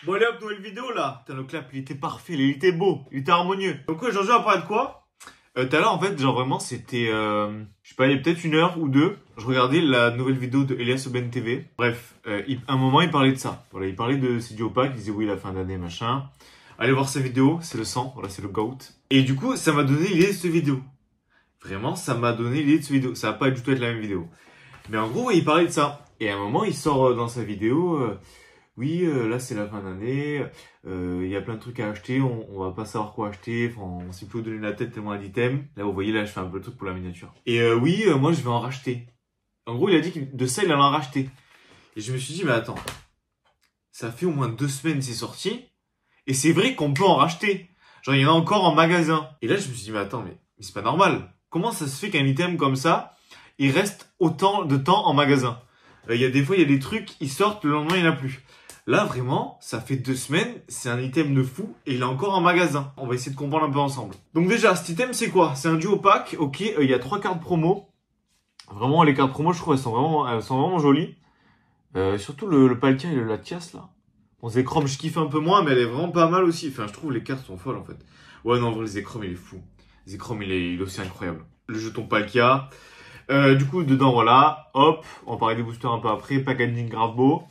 Bon allez hop, nouvelle vidéo là. Putain, le clap il était parfait, il était beau, il était harmonieux. Donc ouais, aujourd'hui on va parler de quoi? Tout à l'heure en fait, genre vraiment c'était, je sais pas, il y a peut-être une heure ou deux, je regardais la nouvelle vidéo de Elias Aubin TV. Bref, à un moment il parlait de ça. Voilà, il parlait de C'est du opaque, il disait oui la fin d'année machin. Allez voir sa vidéo, c'est le sang, voilà c'est le GOAT. Et du coup ça m'a donné l'idée de cette vidéo. Vraiment ça m'a donné l'idée de cette vidéo. Ça va pas du tout être la même vidéo. Mais en gros ouais, il parlait de ça. Et à un moment il sort dans sa vidéo... oui, là c'est la fin d'année, il y a plein de trucs à acheter, on va pas savoir quoi acheter, enfin, on s'est plutôt donné la tête tellement il y a d'items. Là vous voyez, là je fais un peu le truc pour la miniature. Et oui, moi je vais en racheter. En gros il a dit que de ça il allait en racheter. Et je me suis dit mais attends, ça fait au moins 2 semaines c'est sorti, et c'est vrai qu'on peut en racheter. Genre il y en a encore en magasin. Et là je me suis dit mais attends, mais c'est pas normal. Comment ça se fait qu'un item comme ça, il reste autant de temps en magasin? Il y a des fois il y a des trucs, ils sortent, le lendemain il n'y en a plus. Là, vraiment, ça fait 2 semaines, c'est un item de fou, et il est encore en magasin. On va essayer de comprendre un peu ensemble. Donc déjà, cet item, c'est quoi? C'est un duo pack, ok, il y a 3 cartes promo. Vraiment, les cartes promo, je trouve, elles sont vraiment jolies. Surtout le Palkia et le Latias, là. Bon, Zekrom, je kiffe un peu moins, mais elle est vraiment pas mal aussi. Enfin, je trouve les cartes sont folles, en fait. Ouais, non, en vrai, Zekrom, il est fou. Zekrom, il est aussi incroyable. Le jeton Palkia. Du coup, dedans, voilà, hop, on parlait des boosters un peu après, packaging grave beau.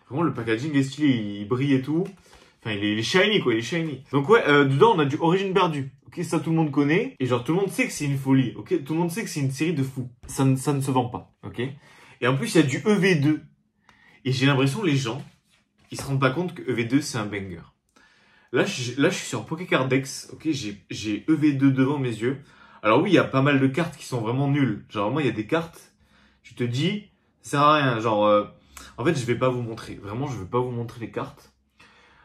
Vraiment, le packaging est stylé, il brille et tout. Enfin, il est shiny, quoi, il est shiny. Donc ouais, dedans, on a du Origine perdue. Ok, ça, tout le monde connaît. Et genre, tout le monde sait que c'est une folie, ok. Tout le monde sait que c'est une série de fous. Ça ne se vend pas, ok. Et en plus, il y a du EV2. Et j'ai l'impression que les gens, ils se rendent pas compte que EV2, c'est un banger. Là, je suis sur Pokécardex, ok. J'ai EV2 devant mes yeux. Alors oui, il y a pas mal de cartes qui sont vraiment nulles. Genre, moi, il y a des cartes, tu te dis, ça sert à rien. Genre... en fait, je vais pas vous montrer. Vraiment, je vais pas vous montrer les cartes.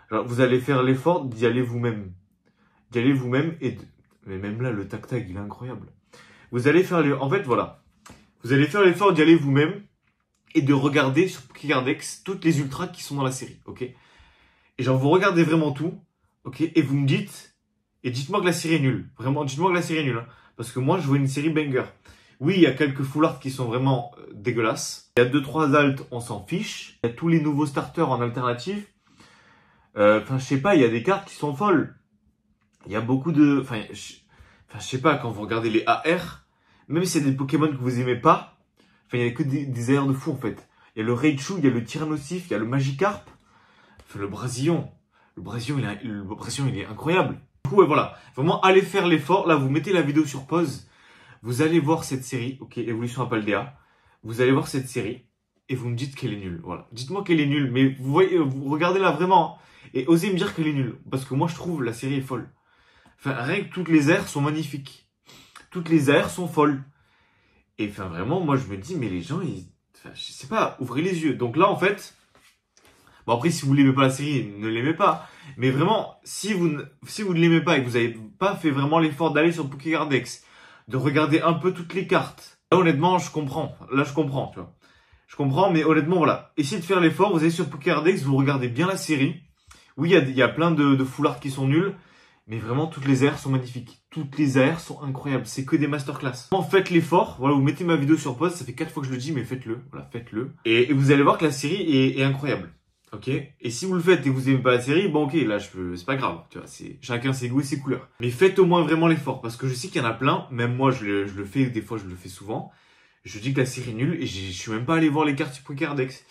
Alors, vous allez faire l'effort d'y aller vous-même. D'y aller vous-même mais même là, le tac-tac, il est incroyable. Vous allez faire en fait, voilà. Vous allez faire l'effort d'y aller vous-même et de regarder sur Pokécardex toutes les ultras qui sont dans la série, ok? Et genre, vous regardez vraiment tout, ok? Et vous me dites, et dites-moi que la série est nulle. Vraiment, dites-moi que la série est nulle, hein. Parce que moi, je vois une série banger. Oui, il y a quelques full art qui sont vraiment dégueulasses. Il y a 2-3 alts, on s'en fiche. Il y a tous les nouveaux starters en alternative. Enfin, je sais pas, il y a des cartes qui sont folles. Il y a beaucoup de... Enfin, je sais pas, quand vous regardez les AR, même si c'est des Pokémon que vous aimez pas, enfin, il y a que des AR de fou, en fait. Il y a le Raichu, il y a le Tyrannosif, il y a le Magikarp. Enfin, le Brasillon. Le Brasillon, il est incroyable. Du coup, ouais, voilà. Vraiment, allez faire l'effort. Là, vous mettez la vidéo sur pause. Vous allez voir cette série, ok, Évolution Apaldea. Vous allez voir cette série et vous me dites qu'elle est nulle. Voilà, dites-moi qu'elle est nulle, mais vous voyez, vous regardez-la vraiment et osez me dire qu'elle est nulle, parce que moi je trouve la série est folle. Enfin, rien que toutes les airs sont magnifiques, toutes les airs sont folles. Et enfin vraiment, moi je me dis, mais les gens, enfin, je sais pas, ouvrez les yeux. Donc là en fait, bon après si vous l'aimez pas la série, ne l'aimez pas. Mais vraiment, si vous ne l'aimez pas et que vous n'avez pas fait vraiment l'effort d'aller sur Pokécardex, de regarder un peu toutes les cartes. Là, honnêtement, je comprends. Là, je comprends, tu vois. Je comprends, mais honnêtement, voilà. Essayez de faire l'effort. Vous allez sur Pokécardex, vous regardez bien la série. Oui, il y a plein de full art qui sont nuls. Mais vraiment, toutes les airs sont magnifiques. Toutes les airs sont incroyables. C'est que des masterclass. Faites l'effort. Voilà, vous mettez ma vidéo sur pause. Ça fait 4 fois que je le dis, mais faites-le. Voilà, faites-le. Et vous allez voir que la série est incroyable. Ok, et si vous le faites et que vous aimez pas la série, bon ok, là c'est pas grave, tu vois, c'est chacun ses goûts et ses couleurs. Mais faites au moins vraiment l'effort, parce que je sais qu'il y en a plein, même moi je le fais, des fois je le fais souvent. Je dis que la série est nulle et je suis même pas allé voir les cartes sur Pokécardex.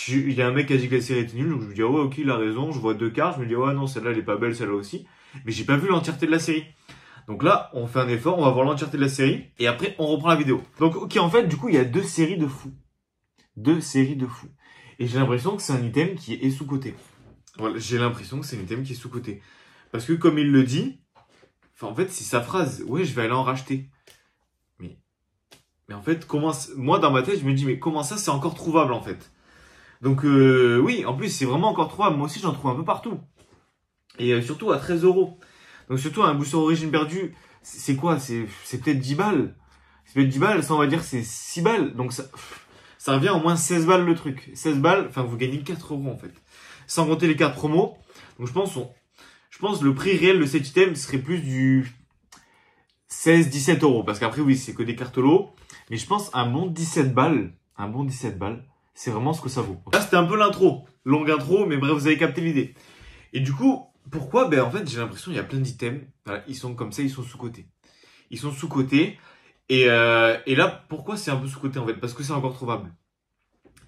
Il y a un mec qui a dit que la série était nulle, donc je me dis ah ouais ok il a raison, je vois 2 cartes, je me dis ouais non celle-là elle est pas belle, celle-là aussi. Mais j'ai pas vu l'entièreté de la série. Donc là, on fait un effort, on va voir l'entièreté de la série, et après on reprend la vidéo. Donc ok, en fait du coup il y a 2 séries de fous. 2 séries de fous. Et j'ai l'impression que c'est un item qui est sous-coté. Voilà, j'ai l'impression que c'est un item qui est sous-coté. Parce que comme il le dit, enfin en fait c'est sa phrase, ouais je vais aller en racheter. Mais en fait, moi dans ma tête je me dis mais comment ça c'est encore trouvable en fait. Donc oui, en plus c'est vraiment encore trouvable. Moi aussi j'en trouve un peu partout. Et surtout à 13 €. Donc surtout un booster origine perdue, c'est quoi? C'est peut-être 10 balles. C'est peut-être 10 balles, ça on va dire c'est 6 balles. Donc ça revient au moins 16 balles le truc. 16 balles, enfin vous gagnez 4 € en fait. Sans compter les cartes promo. Donc je pense le prix réel de cet item serait plus du 16-17 €. Parce qu'après oui, c'est que des cartes lot. Mais je pense un bon 17 balles. Un bon 17 balles. c'est vraiment ce que ça vaut. Là, c'était un peu l'intro. Longue intro, mais bref, vous avez capté l'idée. Et du coup, pourquoi? Ben, en fait, j'ai l'impression qu'il y a plein d'items. Voilà, ils sont comme ça, ils sont sous-cotés. Ils sont sous-cotés. Et là, pourquoi c'est un peu sous-coté, en fait? Parce que c'est encore trouvable.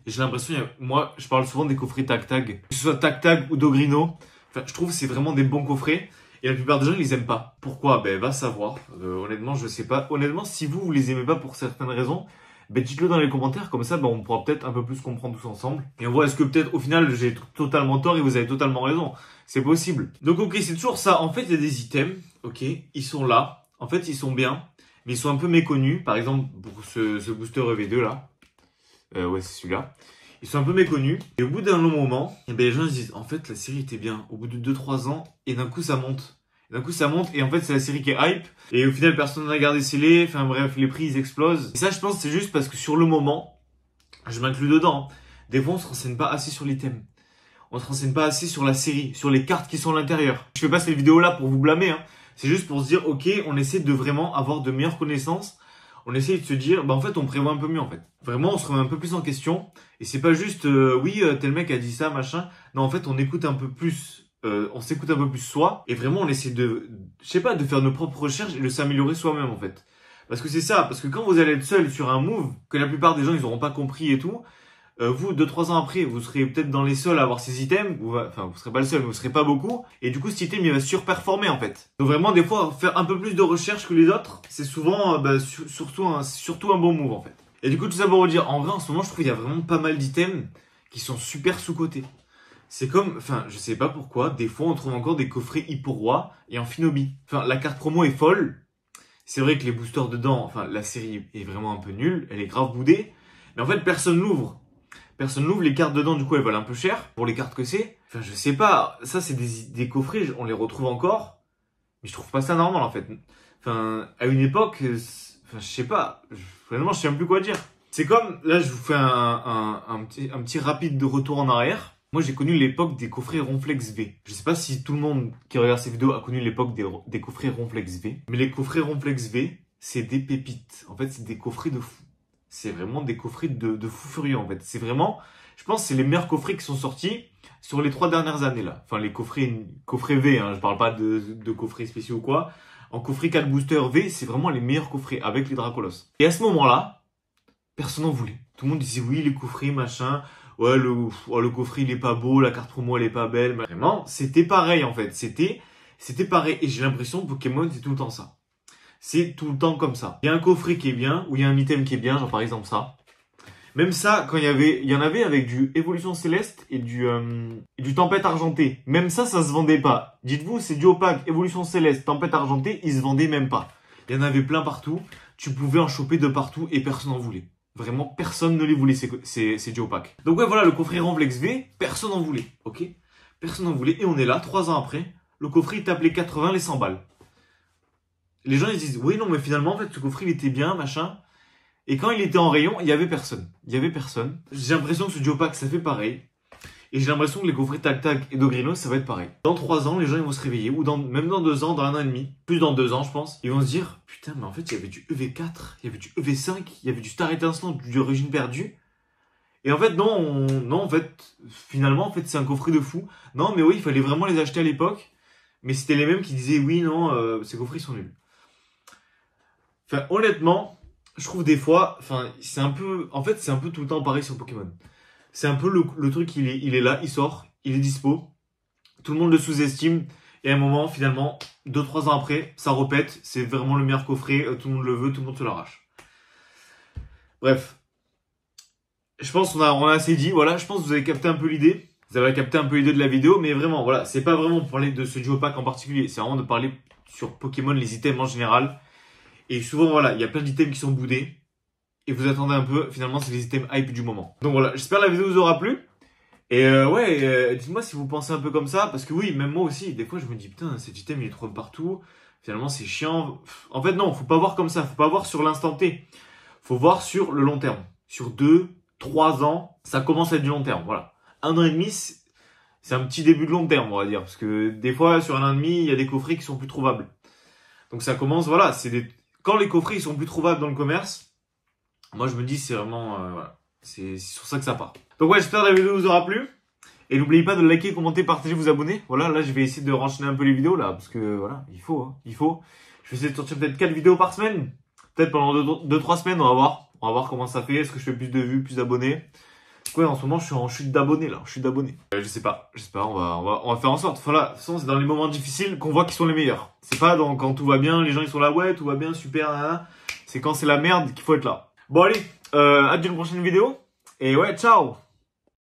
Et j'ai l'impression, moi, je parle souvent des coffrets Tag, que ce soit Tag ou Dogrino. Enfin, je trouve que c'est vraiment des bons coffrets. Et la plupart des gens, ils les aiment pas. Pourquoi? Ben, va savoir. Honnêtement, je sais pas. Honnêtement, si vous les aimez pas pour certaines raisons, ben, dites-le dans les commentaires. Comme ça, ben, on pourra peut-être un peu plus comprendre tous ensemble. Et on voit est-ce que peut-être, au final, j'ai totalement tort et vous avez totalement raison. C'est possible. Donc, ok, c'est toujours ça. En fait, il y a des items. Ok, ils sont là. En fait, ils sont bien. Mais ils sont un peu méconnus. Par exemple, pour ce booster EV2 là. Ouais, c'est celui-là. Ils sont un peu méconnus. Et au bout d'un long moment, eh ben, les gens se disent, en fait, la série était bien. Au bout de 2-3 ans, et d'un coup, ça monte. Et d'un coup, ça monte. Et en fait, c'est la série qui est hype. Et au final, personne n'a gardé scellé. Enfin bref, les prix, ils explosent. Et ça, je pense, c'est juste parce que sur le moment, je m'inclus dedans. Des fois, on se renseigne pas assez sur l'item. On se renseigne pas assez sur la série, sur les cartes qui sont à l'intérieur. Je fais pas cette vidéo là pour vous blâmer, hein. C'est juste pour se dire, ok, on essaie de vraiment avoir de meilleures connaissances. On essaie de se dire, bah en fait, on prévoit un peu mieux en fait. Vraiment, on se remet un peu plus en question. Et c'est pas juste, oui, tel mec a dit ça, machin. Non, en fait, on écoute un peu plus, on s'écoute un peu plus soi. Et vraiment, on essaie je sais pas, de faire nos propres recherches et de s'améliorer soi-même en fait. Parce que c'est ça, parce que quand vous allez être seul sur un move, que la plupart des gens, ils auront pas compris et tout, vous, 2-3 ans après, vous serez peut-être dans les seuls à avoir ces items, enfin, vous serez pas le seul, mais vous serez pas beaucoup, et du coup, cet item, il va surperformer, en fait. Donc vraiment, des fois, faire un peu plus de recherche que les autres, c'est souvent, surtout un bon move, en fait. Et du coup, tout ça pour vous dire, en vrai, en ce moment, je trouve qu'il y a vraiment pas mal d'items qui sont super sous-cotés. C'est comme, enfin, je sais pas pourquoi, des fois, on trouve encore des coffrets Hippo-Roi et en Finobi. Enfin, la carte promo est folle. C'est vrai que les boosters dedans, enfin, la série est vraiment un peu nulle, elle est grave boudée, mais en fait, personne l'ouvre. Personne n'ouvre, les cartes dedans, du coup, elles valent un peu cher, pour les cartes que c'est. Enfin, je sais pas, ça, c'est des coffrets, on les retrouve encore, mais je trouve pas ça normal, en fait. Enfin, à une époque, enfin, je sais pas, vraiment, je sais même plus quoi dire. C'est comme, là, je vous fais un petit rapide de retour en arrière. Moi, j'ai connu l'époque des coffrets Ronflex V. Je sais pas si tout le monde qui regarde ces vidéos a connu l'époque des coffrets Ronflex V. Mais les coffrets Ronflex V, c'est des pépites. En fait, c'est des coffrets de fou. C'est vraiment des coffrets de fou furieux, en fait. C'est vraiment, je pense, c'est les meilleurs coffrets qui sont sortis sur les 3 dernières années, là. Enfin, les coffrets V, hein. Je parle pas de coffrets spéciaux ou quoi. En coffret 4 booster V, c'est vraiment les meilleurs coffrets avec les Dracolos. Et à ce moment-là, personne n'en voulait. Tout le monde disait oui, les coffrets, machin. Ouais, le coffret, il est pas beau, la carte promo, elle est pas belle. Vraiment, c'était pareil, en fait. C'était pareil. Et j'ai l'impression que Pokémon, c'est tout le temps ça. C'est tout le temps comme ça. Il y a un coffret qui est bien, ou il y a un item qui est bien, genre par exemple ça. Même ça, quand il y en avait avec du Évolution Céleste et du Tempête Argentée. Même ça se vendait pas. Dites-vous, c'est du opaque, Évolution Céleste, Tempête Argentée, ils se vendaient même pas. Il y en avait plein partout. Tu pouvais en choper de partout et personne n'en voulait. Vraiment, personne ne les voulait, ces du opaque. Donc ouais, voilà, le coffret Ronflex V, personne n'en voulait, ok? Personne n'en voulait, et on est là, 3 ans après, le coffret, il tape les 80, les 100 balles. Les gens, ils disent, oui, non, mais finalement, en fait, ce coffret, il était bien, machin. Et quand il était en rayon, il y avait personne. Il y avait personne. J'ai l'impression que ce Duopack, ça fait pareil. Et j'ai l'impression que les coffrets Tag et Dogrino, ça va être pareil. Dans 3 ans, les gens, ils vont se réveiller. Ou même dans 2 ans, dans 1 an et demi. Plus dans 2 ans, je pense. Ils vont se dire, putain, mais en fait, il y avait du EV4, il y avait du EV5, il y avait du Star Étincelant, du Origine Perdue. Et en fait, non, en fait, finalement, en fait, c'est un coffret de fou. Non, mais oui, il fallait vraiment les acheter à l'époque. Mais c'était les mêmes qui disaient, oui, non, ces coffrets, ils sont nuls. Enfin, honnêtement, je trouve des fois, enfin, c'est un peu, en fait, c'est un peu tout le temps pareil sur Pokémon. C'est un peu le truc, il est là, il sort, il est dispo. Tout le monde le sous-estime. Et à un moment, finalement, 2-3 ans après, ça repète. C'est vraiment le meilleur coffret. Tout le monde le veut, tout le monde se l'arrache. Bref. Je pense qu'on a assez dit. Voilà, je pense que vous avez capté un peu l'idée. Vous avez capté un peu l'idée de la vidéo. Mais vraiment, voilà, c'est pas vraiment pour parler de ce Duopack en particulier. C'est vraiment de parler sur Pokémon, les items en général. Et souvent, voilà, il y a plein d'items qui sont boudés. Et vous attendez un peu, finalement, c'est les items hype du moment. Donc voilà, j'espère que la vidéo vous aura plu. Et dites-moi si vous pensez un peu comme ça. Parce que oui, même moi aussi, des fois, je me dis, putain, cet item, il est trop partout. Finalement, c'est chiant. En fait, non, faut pas voir comme ça. Faut pas voir sur l'instant T. Faut voir sur le long terme. Sur 2-3 ans, ça commence à être du long terme. Voilà. 1 an et demi, c'est un petit début de long terme, on va dire. Parce que des fois, sur 1 an et demi, il y a des coffrets qui sont plus trouvables. Donc ça commence, voilà. Quand les coffrets ils sont plus trouvables dans le commerce, moi je me dis c'est vraiment, voilà. C'est sur ça que ça part. Donc ouais, j'espère que la vidéo vous aura plu. Et n'oubliez pas de liker, commenter, partager, vous abonner. Voilà, là je vais essayer de renchaîner un peu les vidéos là, parce que voilà, il faut, hein, il faut. Je vais essayer de sortir peut-être 4 vidéos par semaine. Peut-être pendant 2-3 semaines, on va voir. On va voir comment ça fait, est-ce que je fais plus de vues, plus d'abonnés. Ouais, en ce moment je suis en chute d'abonnés là, chute d'abonnés. Je sais pas, j'espère, on va faire en sorte. Voilà, de toute façon c'est dans les moments difficiles qu'on voit qui sont les meilleurs. C'est pas quand tout va bien, les gens ils sont là, ouais, tout va bien, super, hein. C'est quand c'est la merde qu'il faut être là. Bon allez, hâte d'une prochaine vidéo. Et ouais, ciao!